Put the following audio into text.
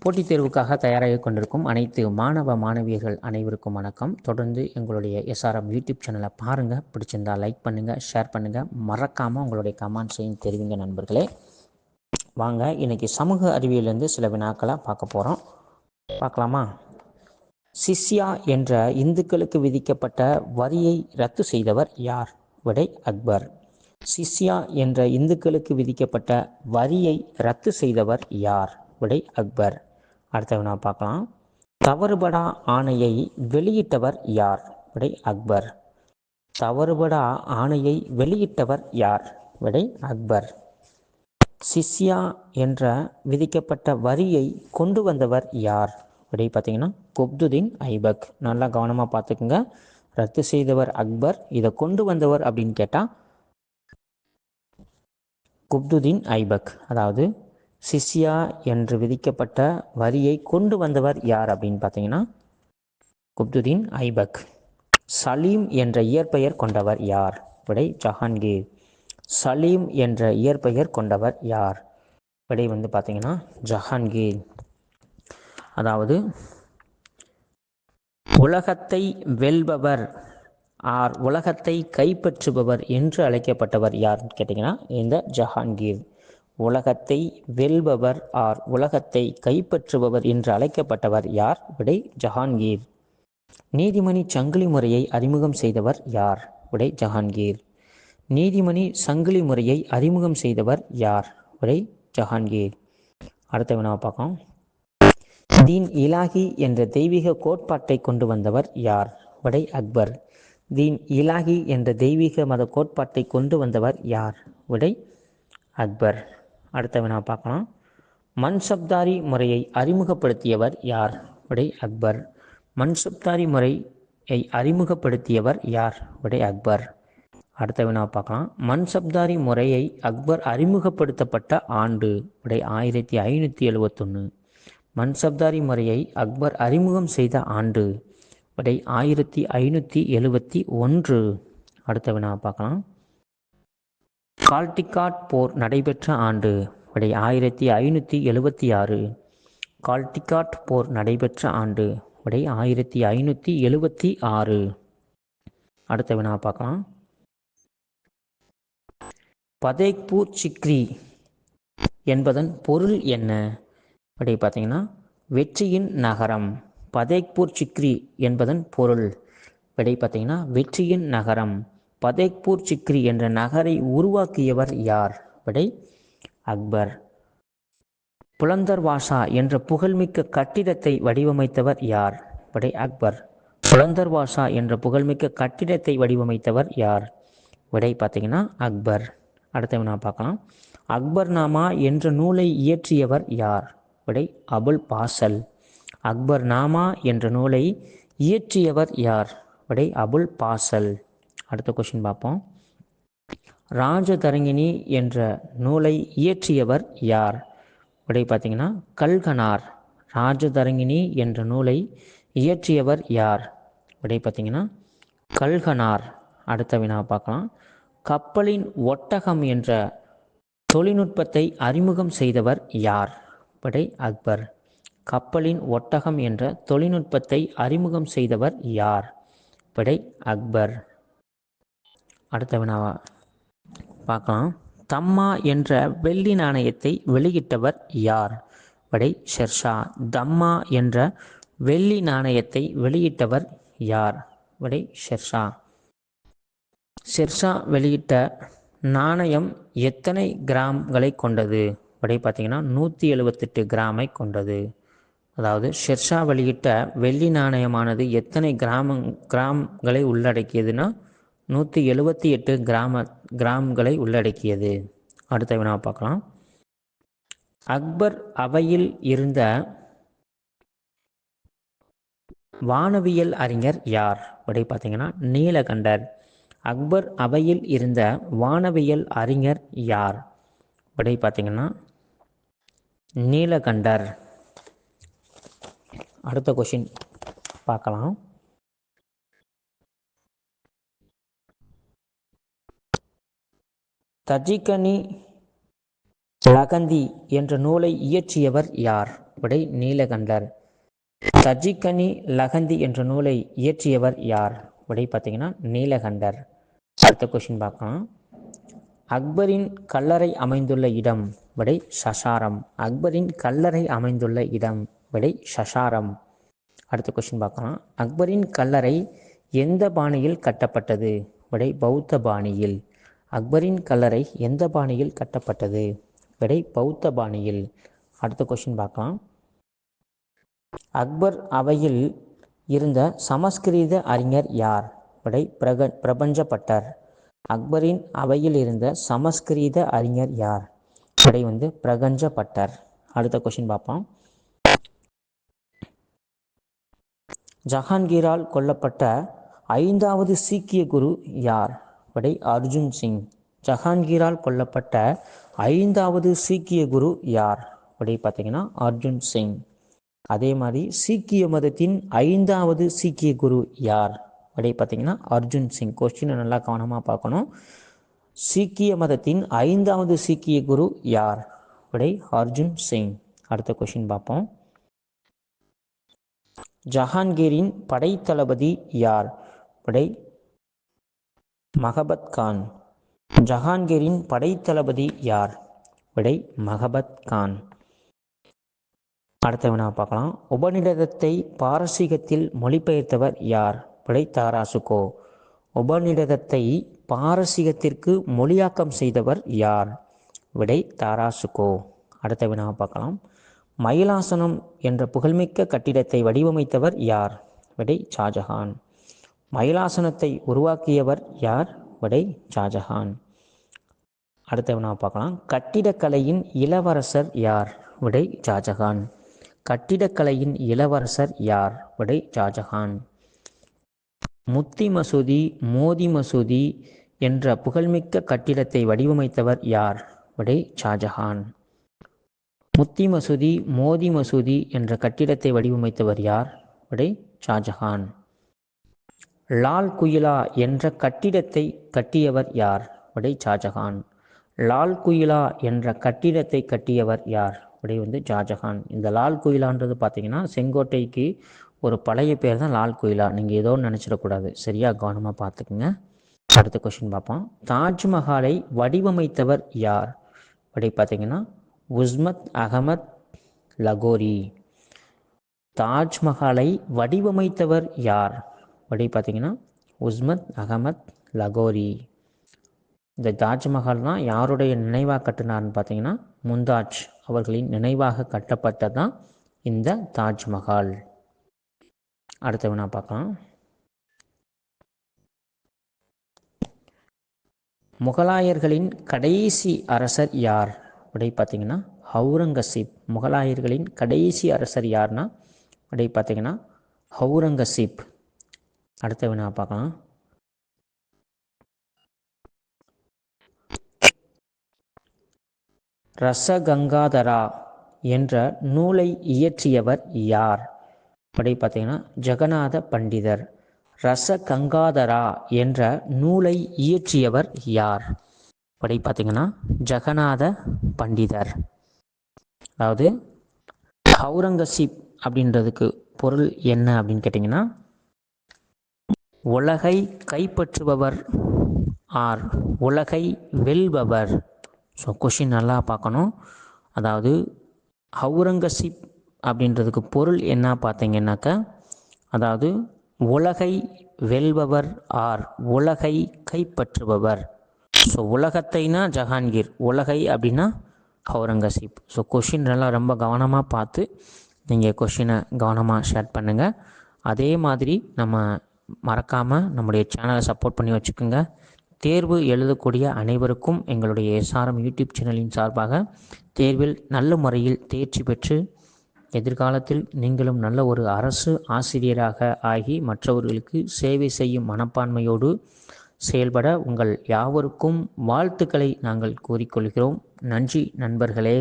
போட்டித் தேர்வுக்காக தயாராகி கொண்டிருக்கும் அனைத்து மாணவ மாணவியர்கள் அனைவருக்கும் வணக்கம். தொடர்ந்து எங்களுடைய எஸ்ஆர்எம் யூடியூப் சேனலை பாருங்கள். பிடிச்சிருந்தால் லைக் பண்ணுங்கள், ஷேர் பண்ணுங்கள், மறக்காமல் உங்களுடைய கமெண்ட்ஸையும் தெரிவிங்க நண்பர்களே. வாங்க, இன்றைக்கி சமூக அறிவியலேருந்து சில வினாக்களை பார்க்க போகிறோம். பார்க்கலாமா? சிஷ்யா என்ற இந்துக்களுக்கு விதிக்கப்பட்ட வரியை ரத்து செய்தவர் யார்? விடை அக்பர். சிஷ்யா என்ற இந்துக்களுக்கு விதிக்கப்பட்ட வரியை ரத்து செய்தவர் யார்? விடை அக்பர். அடுத்த வினா பார்க்கலாம். தவறுபடா ஆணையை வெளியிட்டவர் யார்? விடை அக்பர். தவறுபடா ஆணையை வெளியிட்டவர் யார்? விடை அக்பர். சிஷ்யா என்ற விதிக்கப்பட்ட வரியை கொண்டு வந்தவர் யார்? விடை பார்த்தீங்கன்னா குப்துதீன் ஐபக். நல்லா கவனமாக பார்த்துக்குங்க. ரத்து செய்தவர் அக்பர், இதை கொண்டு வந்தவர் அப்படின்னு கேட்டால் குப்துதீன் ஐபக். அதாவது சிஷ்யா என்று விதிக்கப்பட்ட வரியை கொண்டு வந்தவர் யார் அப்படின்னு பார்த்தீங்கன்னா குப்துதீன் ஐபக். சலீம் என்ற இயற்பெயர் கொண்டவர் யார்? விடை ஜஹாங்கீர். சலீம் என்ற இயற்பெயர் கொண்டவர் யார்? விடை பார்த்தீங்கன்னா ஜஹாங்கீர். அதாவது உலகத்தை வெல்பவர் ஆர் உலகத்தை கைப்பற்றுபவர் என்று அழைக்கப்பட்டவர் யாருன்னு கேட்டிங்கன்னா இந்த ஜஹாங்கீர். உலகத்தை வெல்பவர் ஆர் உலகத்தை கைப்பற்றுபவர் என்று அழைக்கப்பட்டவர் யார்? விடை ஜஹாங்கீர். நீதிமணி சங்கிலி முறையை அறிமுகம் செய்தவர் யார்? விடை ஜஹாங்கீர். நீதிமணி சங்கிலி முறையை அறிமுகம் செய்தவர் யார்? விடை ஜஹாங்கீர். அடுத்த வினாவை பார்க்கலாம். தீன் இலாஹி என்ற தெய்வீக கோட்பாட்டை கொண்டு வந்தவர் யார்? விடை அக்பர். தீன் இலாஹி என்ற தெய்வீக மத கோட்பாட்டை கொண்டு வந்தவர் யார்? விடை அக்பர். அடுத்த வினா பார்க்கலாம். மன்சப்தாரி முறையை அறிமுகப்படுத்தியவர் யார்? விடை அக்பர். மன்சப்தாரி முறையை அறிமுகப்படுத்தியவர் யார்? விடை அக்பர். அடுத்த வினா பார்க்கலாம். மன்சப்தாரி முறையை அக்பர் அறிமுகப்படுத்தப்பட்ட ஆண்டு? விடை 1571. மன்சப்தாரி முறையை அக்பர் அறிமுகம் செய்த ஆண்டு? விடை 1571. அடுத்த வினா பார்க்கலாம். கால்டிகாட் போர் நடைபெற்ற ஆண்டு? விடை 1576. கால்டிகாட் போர் நடைபெற்ற ஆண்டு? விடை 1576. அடுத்த வினா பார்க்கலாம். பதேக்பூர் சிக்ரி என்பதன் பொருள் என்ன? விடை பார்த்தீங்கன்னா வெற்றியின் நகரம். பதேக்பூர் சிக்ரி என்பதன் பொருள்? விடை பார்த்தீங்கன்னா வெற்றியின் நகரம். பதேக்பூர் சிக்ரி என்ற நகரை உருவாக்கியவர் யார்? விடை அக்பர். புலந்தர்வாசா என்ற புகழ்மிக்க கட்டிடத்தை வடிவமைத்தவர் யார்? விடை அக்பர். புலந்தர்வாசா என்ற புகழ்மிக்க கட்டிடத்தை வடிவமைத்தவர் யார்? விடை பார்த்தீங்கன்னா அக்பர். அடுத்த வினா பார்க்கலாம். அக்பர் நாமா என்ற நூலை இயற்றியவர் யார்? விடை அபுல் பாசல். அக்பர் நாமா என்ற நூலை இயற்றியவர் யார்? விடை அபுல் பாசல். அடுத்த கொஸ்டின் பார்ப்போம். ராஜதரங்கிணி என்ற நூலை இயற்றியவர் யார்? விடை பார்த்தீங்கன்னா கல்கனார். ராஜதரங்கிணி என்ற நூலை இயற்றியவர் யார்? விடை பார்த்தீங்கன்னா கல்கனார். அடுத்த வினா பார்க்கலாம். கப்பலின் ஒட்டகம் என்ற தொழில்நுட்பத்தை அறிமுகம் செய்தவர் யார்? விடை அக்பர். கப்பலின் ஒட்டகம் என்ற தொழில்நுட்பத்தை அறிமுகம் செய்தவர் யார்? விடை அக்பர். அடுத்த வினாவை பார்க்கலாம். தம்மா என்ற வெள்ளி நாணயத்தை வெளியிட்டவர் யார்? விடை ஷெர்ஷா. தம்மா என்ற வெள்ளி நாணயத்தை வெளியிட்டவர் யார்? விடை ஷெர்ஷா. ஷெர்ஷா வெளியிட்ட நாணயம் எத்தனை கிராம்களை கொண்டது? விடை பார்த்தீங்கன்னா 178 கிராமை கொண்டது. அதாவது ஷெர்ஷா வெளியிட்ட வெள்ளி நாணயமானது எத்தனை கிராம்களை உள்ளடக்கியதுன்னா 178 கிராம்களை உள்ளடக்கியது. அடுத்த வினா பார்க்கலாம். அக்பர் அவையில் இருந்த வானவியல் அறிஞர் யார்? விடை பார்த்தீங்கன்னா நீலகண்டர். அக்பர் அவையில் இருந்த வானவியல் அறிஞர் யார்? விடை பார்த்தீங்கன்னா நீலகண்டர். அடுத்த கொஸ்டின் பார்க்கலாம். தஜிகனி லகந்தி என்ற நூலை இயற்றியவர் யார்? விடை நீலகண்டர். தஜிகனி லகந்தி என்ற நூலை இயற்றியவர் யார்? விடை பார்த்தீங்கன்னா நீலகண்டர். அடுத்த கொஸ்டின் பார்க்கலாம். அக்பரின் கல்லறை அமைந்துள்ள இடம்? விடை சசாரம். அக்பரின் கல்லறை அமைந்துள்ள இடம்? விடை சசாரம். அடுத்த கொஸ்டின் பார்க்கலாம். அக்பரின் கல்லறை எந்த பாணியில் கட்டப்பட்டது? விடை பௌத்த பாணியில். அக்பரின் கல்லறை எந்த பாணியில் கட்டப்பட்டது? விடை பௌத்த பாணியில். அடுத்த கொஸ்டின் பார்க்கலாம். அக்பர் அவையில் இருந்த சமஸ்கிருத அறிஞர் யார்? விடை பிரபஞ்சப்பட்டர். அக்பரின் அவையில் இருந்த சமஸ்கிருத அறிஞர் யார்? விடை பிரபஞ்சப்பட்டர். அடுத்த கொஸ்டின் பார்ப்போம். ஜஹாங்கீரால் கொல்லப்பட்ட 5வது சீக்கிய குரு யார்? விடை அர்ஜுன் சிங். ஜஹாங்கீரால் கொல்லப்பட்ட 5வது சீக்கிய குரு யார்? விடை பார்த்தீங்கன்னா அர்ஜுன் சிங். அதே மாதிரி சீக்கிய மதத்தின் 5வது சீக்கிய குரு யார்? விடை பார்த்தீங்கன்னா அர்ஜுன் சிங். கொஸ்டினை நல்லா கவனமாக பார்க்கணும். சீக்கிய மதத்தின் 5வது சீக்கிய குரு யார்? விடை அர்ஜுன் சிங். அடுத்த கொஸ்டின் பார்ப்போம். ஜஹாங்கீரின் படைத்தளபதி யார்? விடை மகபத் கான். ஜஹாங்கீரின் படைத்தளபதி யார்? விடை மகபத் கான். அடுத்த வினா பார்க்கலாம். உபநிடதத்தை பாரசீகத்தில் மொழிபெயர்த்தவர் யார்? விடை தாராசுகோ. உபநிடதத்தை பாரசீகத்திற்கு மொழியாக்கம் செய்தவர் யார்? விடை தாராசுகோ. அடுத்த வினா பார்க்கலாம். மயிலாசனம் என்ற புகழ்மிக்க கட்டிடத்தை வடிவமைத்தவர் யார்? விடை ஷாஜஹான். மயிலாசனத்தை உருவாக்கியவர் யார்? விடை ஷாஜஹான். அடுத்த வினா பார்க்கலாம். கட்டிடக்கலையின் இளவரசர் யார்? விடை ஷாஜஹான். கட்டிடக்கலையின் இளவரசர் யார்? விடை ஷாஜஹான். முத்தி மசூதி, மோதி மசூதி என்ற புகழ்மிக்க கட்டிடத்தை வடிவமைத்தவர் யார்? விடை ஷாஜஹான். முத்தி மசூதி, மோதி மசூதி என்ற கட்டிடத்தை வடிவமைத்தவர் யார்? விடை ஷாஜஹான். லால் குயிலா என்ற கட்டிடத்தை கட்டியவர் யார்? விடை ஷாஜஹான். லால் குயிலா என்ற கட்டிடத்தை கட்டியவர் யார்? விடை ஷாஜஹான். இந்த லால் குயிலான்றது பார்த்தீங்கன்னா செங்கோட்டைக்கு ஒரு பழைய பேர் தான் லால் குயிலா. நீங்கள் ஏதோ நினச்சிடக்கூடாது. சரியாக கவனமாக பார்த்துக்குங்க. அடுத்த கொஸ்டின் பார்ப்போம். தாஜ்மஹாலை வடிவமைத்தவர் யார்? விடை பார்த்தீங்கன்னா உஸ்மத் அகமத் லகோரி. தாஜ்மஹாலை வடிவமைத்தவர் யார்? விடை பார்த்தீங்கன்னா உஸ்மத் அகமத் லகோரி. இந்த தாஜ்மஹால் தான் யாருடைய நினைவாக கட்டினார்னு பார்த்தீங்கன்னா மும்தாஜ் அவர்களின் நினைவாக கட்டப்பட்டதான் இந்த தாஜ்மஹால். அடுத்த வினா பார்க்கலாம். முகலாயர்களின் கடைசி அரசர் யார்? விடை பார்த்தீங்கன்னா அவுரங்கசீப். முகலாயர்களின் கடைசி அரசர் யார்னா விடை பார்த்தீங்கன்னா அவுரங்கசீப். அடுத்த வினா பார்க்கலாம். ரசகங்காதரா என்ற நூலை இயற்றியவர் யார்? விடை பார்த்தீங்கன்னா ஜெகநாத பண்டிதர். ரசகங்காதரா என்ற நூலை இயற்றியவர் யார்? விடை பார்த்தீங்கன்னா ஜெகநாத பண்டிதர். அதாவது அவுரங்கசீப் அப்படின்றதுக்கு பொருள் என்ன அப்படின்னு கேட்டிங்கன்னா உலகை கைப்பற்றுபவர் ஆர் உலகை வெல்பவர். ஸோ கொஷின் நல்லா பார்க்கணும். அதாவது அவுரங்கசீப் அப்படின்றதுக்கு பொருள் என்ன பார்த்தீங்கன்னாக்கா அதாவது உலகை வெல்பவர் ஆர் உலகை கைப்பற்றுபவர். ஸோ உலகத்தைனா ஜஹாங்கீர், உலகை அப்படின்னா அவுரங்கசீப். ஸோ கொஷின் எல்லாம் ரொம்ப கவனமாக பார்த்து நீங்கள் கொஷினை கவனமாக ஷேர் பண்ணுங்கள். அதே மாதிரி நம்ம மறக்காமல் நம்முடைய சேனலை சப்போர்ட் பண்ணி வச்சுக்கோங்க. தேர்வு எழுதக்கூடிய அனைவருக்கும் எங்களுடைய எஸ்ஆர்எம் யூடியூப் சேனலின் சார்பாக தேர்வில் நல்ல முறையில் தேர்ச்சி பெற்று எதிர்காலத்தில் நீங்களும் நல்ல ஒரு அரசு ஆசிரியராக ஆகி மற்றவர்களுக்கு சேவை செய்யும் மனப்பான்மையோடு செயல்பட உங்கள் யாவருக்கும் வாழ்த்துக்களை நாங்கள் கூறிக்கொள்கிறோம். நன்றி நண்பர்களே.